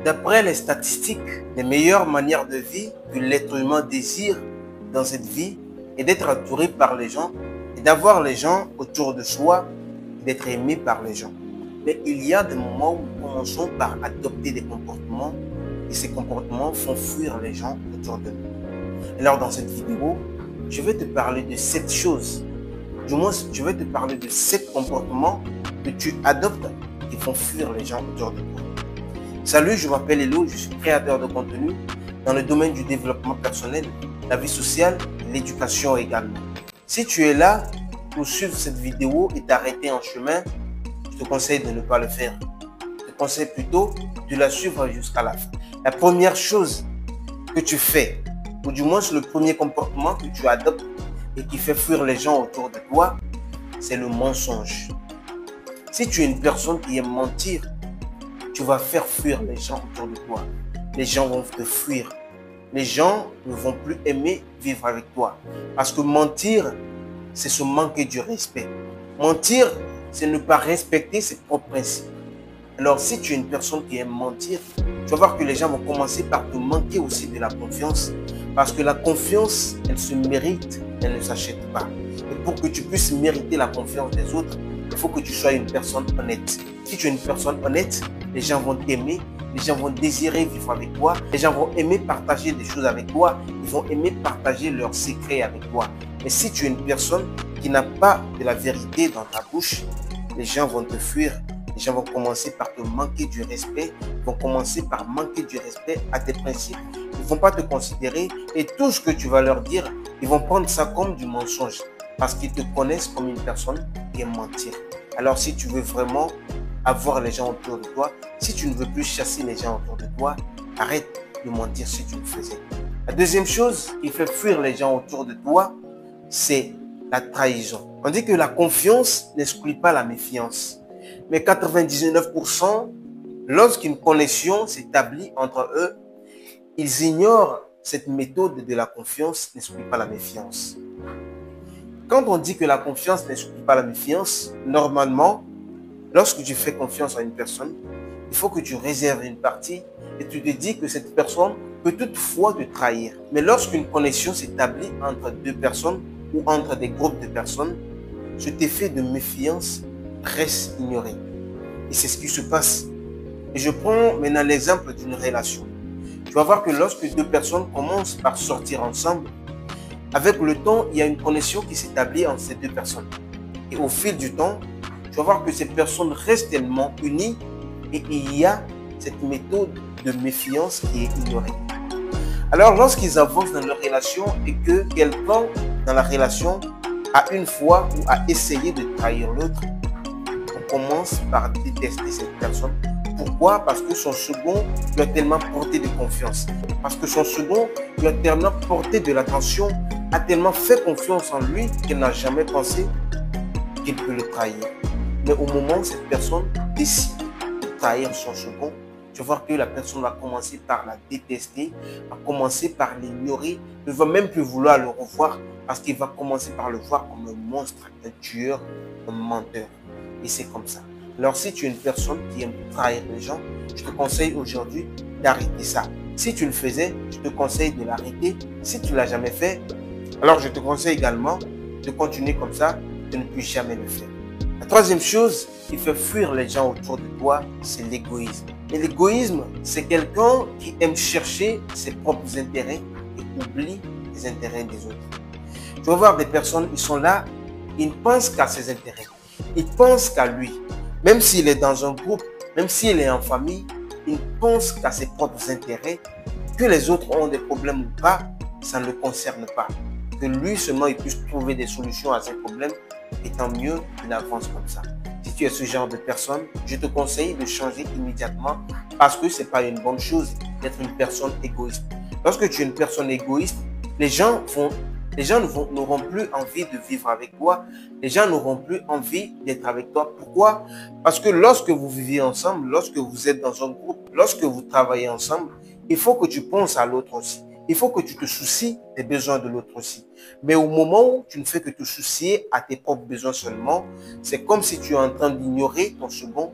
D'après les statistiques, les meilleures manières de vie que l'être humain désire dans cette vie est d'être entouré par les gens et d'avoir les gens autour de soi, d'être aimé par les gens. Mais il y a des moments où nous commençons par adopter des comportements et ces comportements font fuir les gens autour de nous. Alors dans cette vidéo, je vais te parler de 7 choses. Du moins, je vais te parler de 7 comportements que tu adoptes qui font fuir les gens autour de toi. Salut, je m'appelle Elo, je suis créateur de contenu dans le domaine du développement personnel, la vie sociale et l'éducation également. Si tu es là pour suivre cette vidéo et t'arrêter en chemin, je te conseille de ne pas le faire. Je te conseille plutôt de la suivre jusqu'à la fin. La première chose que tu fais, ou du moins le premier comportement que tu adoptes et qui fait fuir les gens autour de toi, c'est le mensonge. Si tu es une personne qui aime mentir, tu vas faire fuir les gens autour de toi. Les gens vont te fuir. Les gens ne vont plus aimer vivre avec toi. Parce que mentir, c'est se manquer du respect. Mentir, c'est ne pas respecter ses propres principes. Alors, si tu es une personne qui aime mentir, tu vas voir que les gens vont commencer par te manquer aussi de la confiance. Parce que la confiance, elle se mérite, elle ne s'achète pas. Et pour que tu puisses mériter la confiance des autres, il faut que tu sois une personne honnête. Si tu es une personne honnête, les gens vont t'aimer, les gens vont désirer vivre avec toi, les gens vont aimer partager des choses avec toi, ils vont aimer partager leurs secrets avec toi. Mais si tu es une personne qui n'a pas de la vérité dans ta bouche, les gens vont te fuir, les gens vont commencer par te manquer du respect, ils vont commencer par manquer du respect à tes principes, ils ne vont pas te considérer et tout ce que tu vas leur dire, ils vont prendre ça comme du mensonge parce qu'ils te connaissent comme une personne qui aime mentir. Alors si tu veux vraiment avoir les gens autour de toi, si tu ne veux plus chasser les gens autour de toi, arrête de mentir si tu le faisais. La deuxième chose qui fait fuir les gens autour de toi, c'est la trahison. On dit que la confiance n'exclut pas la méfiance. Mais 99%, lorsqu'une connexion s'établit entre eux, ils ignorent cette méthode de la confiance n'exclut pas la méfiance. Quand on dit que la confiance n'exclut pas la méfiance, normalement, lorsque tu fais confiance à une personne, il faut que tu réserves une partie et tu te dis que cette personne peut toutefois te trahir. Mais lorsqu'une connexion s'établit entre deux personnes ou entre des groupes de personnes, cet effet de méfiance reste ignoré. Et c'est ce qui se passe. Et je prends maintenant l'exemple d'une relation. Tu vas voir que lorsque deux personnes commencent par sortir ensemble, avec le temps, il y a une connexion qui s'établit entre ces deux personnes. Et au fil du temps, tu vas voir que ces personnes restent tellement unies et il y a cette méthode de méfiance qui est ignorée. Alors, lorsqu'ils avancent dans leur relation et que quelqu'un dans la relation a une fois ou a essayé de trahir l'autre, on commence par détester cette personne. Pourquoi? Parce que son second lui a tellement porté de confiance. Parce que son second lui a tellement porté de l'attention, a tellement fait confiance en lui qu'elle n'a jamais pensé qu'il peut le trahir. Mais au moment où cette personne décide de trahir son second, tu vas voir que la personne va commencer par la détester, va commencer par l'ignorer, ne va même plus vouloir le revoir parce qu'il va commencer par le voir comme un monstre, un tueur, un menteur. Et c'est comme ça. Alors si tu es une personne qui aime trahir les gens, je te conseille aujourd'hui d'arrêter ça. Si tu le faisais, je te conseille de l'arrêter. Si tu ne l'as jamais fait, alors je te conseille également de continuer comme ça, de ne plus jamais le faire. La troisième chose qui fait fuir les gens autour de toi, c'est l'égoïsme. Et l'égoïsme, c'est quelqu'un qui aime chercher ses propres intérêts et oublie les intérêts des autres. Tu vas voir des personnes, ils sont là, ils ne pensent qu'à ses intérêts. Ils pensent qu'à lui. Même s'il est dans un groupe, même s'il est en famille, il ne pense qu'à ses propres intérêts. Que les autres ont des problèmes ou pas, ça ne le concerne pas. Que lui seulement il puisse trouver des solutions à ses problèmes, et tant mieux qu'il avance comme ça. Si tu es ce genre de personne, je te conseille de changer immédiatement parce que ce n'est pas une bonne chose d'être une personne égoïste. Lorsque tu es une personne égoïste, les gens n'auront plus envie de vivre avec toi. Les gens n'auront plus envie d'être avec toi. Pourquoi? Parce que lorsque vous vivez ensemble, lorsque vous êtes dans un groupe, lorsque vous travaillez ensemble, il faut que tu penses à l'autre aussi. Il faut que tu te soucies des besoins de l'autre aussi. Mais au moment où tu ne fais que te soucier à tes propres besoins seulement, c'est comme si tu es en train d'ignorer ton second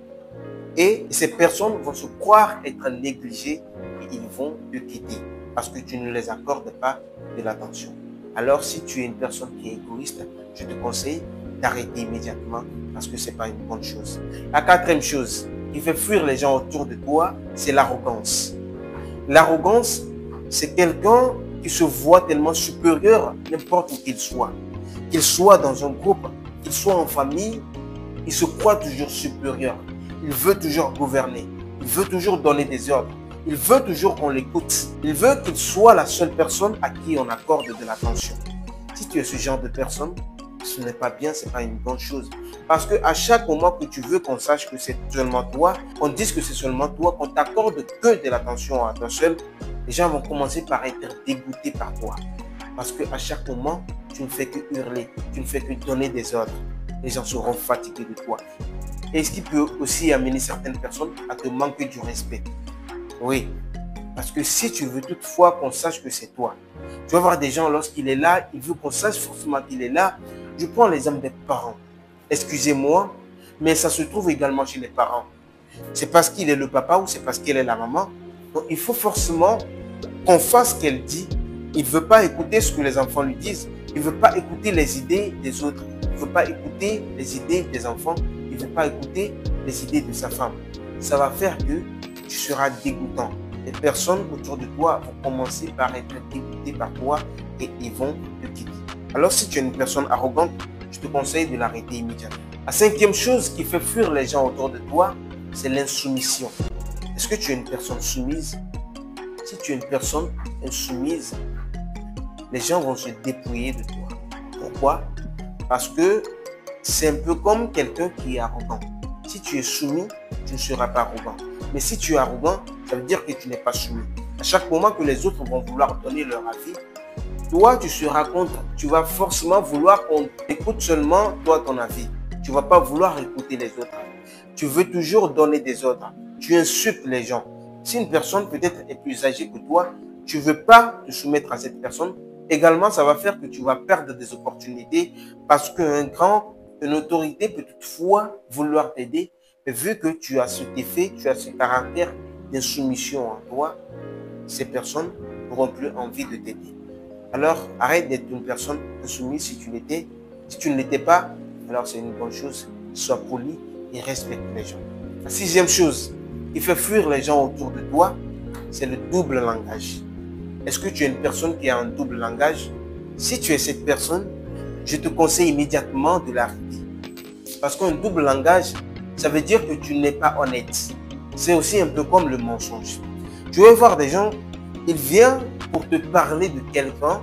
Et ces personnes vont se croire être négligées et ils vont te quitter parce que tu ne les accordes pas de l'attention. Alors, si tu es une personne qui est égoïste, je te conseille d'arrêter immédiatement parce que ce n'est pas une bonne chose. La quatrième chose qui fait fuir les gens autour de toi, c'est l'arrogance. L'arrogance, c'est quelqu'un qui se voit tellement supérieur n'importe où qu'il soit dans un groupe, qu'il soit en famille, il se croit toujours supérieur. Il veut toujours gouverner. Il veut toujours donner des ordres. Il veut toujours qu'on l'écoute. Il veut qu'il soit la seule personne à qui on accorde de l'attention. Si tu es ce genre de personne, ce n'est pas bien, ce n'est pas une bonne chose. Parce qu'à chaque moment que tu veux qu'on sache que c'est seulement toi, qu'on dise que c'est seulement toi, qu'on t'accorde que de l'attention à toi seul, les gens vont commencer par être dégoûtés par toi. Parce qu'à chaque moment, tu ne fais que hurler, tu ne fais que donner des ordres. Les gens seront fatigués de toi. Et ce qui peut aussi amener certaines personnes à te manquer du respect. Oui, parce que si tu veux toutefois qu'on sache que c'est toi, tu vas voir des gens lorsqu'il est là, il veut qu'on sache forcément qu'il est là. Je prends l'exemple des parents. Excusez-moi, mais ça se trouve également chez les parents. C'est parce qu'il est le papa ou c'est parce qu'elle est la maman. Donc il faut forcément qu'on fasse ce qu'elle dit. Il ne veut pas écouter ce que les enfants lui disent. Il ne veut pas écouter les idées des autres. Il ne veut pas écouter les idées des enfants. Il ne veut pas écouter les idées de sa femme. Ça va faire que tu seras dégoûtant. Les personnes autour de toi vont commencer par être dégoûtées par toi et ils vont te quitter. Alors si tu es une personne arrogante, je te conseille de l'arrêter immédiatement. La cinquième chose qui fait fuir les gens autour de toi, c'est l'insoumission. Est-ce que tu es une personne soumise? Si tu es une personne insoumise, les gens vont se dépouiller de toi. Pourquoi? Parce que c'est un peu comme quelqu'un qui est arrogant. Si tu es soumis, tu ne seras pas arrogant. Mais si tu es arrogant, ça veut dire que tu n'es pas soumis. À chaque moment que les autres vont vouloir donner leur avis, toi, tu seras contre. Tu vas forcément vouloir qu'on écoute seulement toi ton avis. Tu ne vas pas vouloir écouter les autres. Tu veux toujours donner des ordres. Tu insultes les gens. Si une personne peut-être est plus âgée que toi, tu ne veux pas te soumettre à cette personne. Également, ça va faire que tu vas perdre des opportunités parce qu'un grand, une autorité peut toutefois vouloir t'aider. Mais vu que tu as cet effet, tu as ce caractère d'insoumission en toi, ces personnes n'auront plus envie de t'aider. Alors, arrête d'être une personne insoumise si tu l'étais. Si tu ne l'étais pas, alors c'est une bonne chose. Sois poli et respecte les gens. La sixième chose qui fait fuir les gens autour de toi, c'est le double langage. Est-ce que tu es une personne qui a un double langage? Si tu es cette personne, je te conseille immédiatement de l'arrêter. Parce qu'un double langage, ça veut dire que tu n'es pas honnête. C'est aussi un peu comme le mensonge. Tu vas voir des gens, ils viennent pour te parler de quelqu'un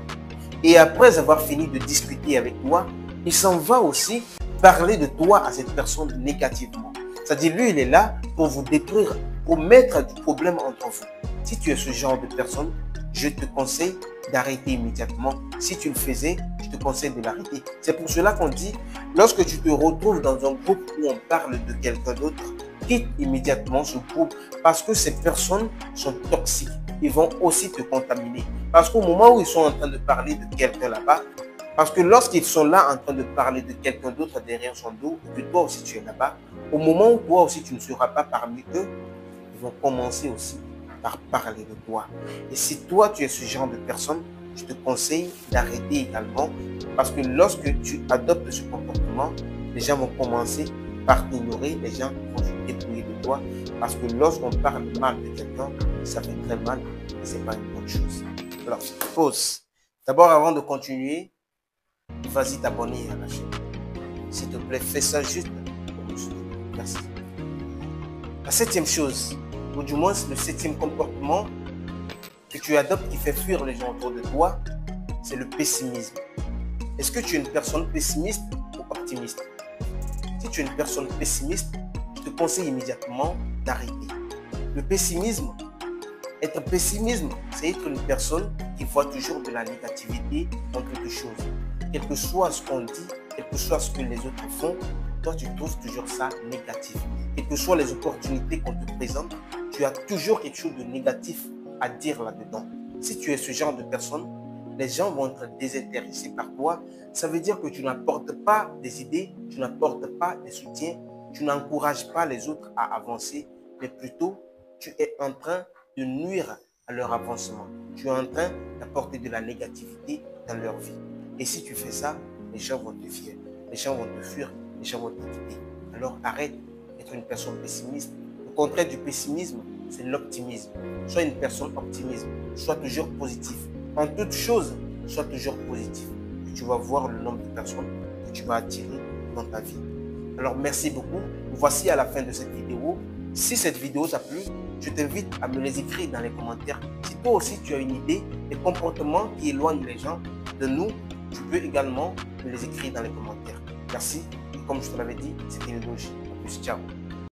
et après avoir fini de discuter avec toi, il s'en va aussi parler de toi à cette personne négativement. C'est-à-dire, lui, il est là pour vous détruire, pour mettre du problème entre vous. Si tu es ce genre de personne, je te conseille d'arrêter immédiatement. Si tu le faisais, je te conseille de l'arrêter. C'est pour cela qu'on dit, lorsque tu te retrouves dans un groupe où on parle de quelqu'un d'autre, quitte immédiatement ce groupe parce que ces personnes sont toxiques. Ils vont aussi te contaminer. Parce qu'au moment où ils sont en train de parler de quelqu'un là-bas, parce que lorsqu'ils sont là en train de parler de quelqu'un d'autre derrière son dos, et que toi aussi tu es là-bas, au moment où toi aussi tu ne seras pas parmi eux, ils vont commencer aussi par parler de toi. Et si toi tu es ce genre de personne, je te conseille d'arrêter également parce que lorsque tu adoptes ce comportement, les gens vont commencer par t'ignorer, les gens vont se dépouiller de toi parce que lorsqu'on parle mal de quelqu'un, ça fait très mal et ce n'est pas une bonne chose. Alors, pause. D'abord, avant de continuer, vas-y t'abonner à la chaîne. S'il te plaît, fais ça juste pour nous soutenir. Merci. La septième chose, ou du moins le septième comportement que tu adoptes qui fait fuir les gens autour de toi, c'est le pessimisme. Est-ce que tu es une personne pessimiste ou optimiste? Si tu es une personne pessimiste, je te conseille immédiatement d'arrêter. Le pessimisme, être pessimiste, c'est être une personne qui voit toujours de la négativité dans quelque chose. Quel que soit ce qu'on dit, quel que soit ce que les autres font, toi tu trouves toujours ça négatif. Quelles que soient les opportunités qu'on te présente, tu as toujours quelque chose de négatif à dire là-dedans. Si tu es ce genre de personne, les gens vont être désintéressés par toi. Ça veut dire que tu n'apportes pas des idées, tu n'apportes pas des soutiens, tu n'encourages pas les autres à avancer, mais plutôt tu es en train de nuire à leur avancement. Tu es en train d'apporter de la négativité dans leur vie. Et si tu fais ça, les gens vont te fuir, les gens vont te fuir, les gens vont te quitter. Alors arrête d'être une personne pessimiste. Le contraire du pessimisme, c'est l'optimisme. Sois une personne optimiste, sois toujours positif. En toute chose, sois toujours positif. Et tu vas voir le nombre de personnes que tu vas attirer dans ta vie. Alors merci beaucoup. Voici à la fin de cette vidéo. Si cette vidéo t'a plu, je t'invite à me les écrire dans les commentaires. Si toi aussi tu as une idée des comportements qui éloignent les gens de nous, tu peux également me les écrire dans les commentaires. Merci. Et comme je te l'avais dit, c'était une logique. En plus, ciao.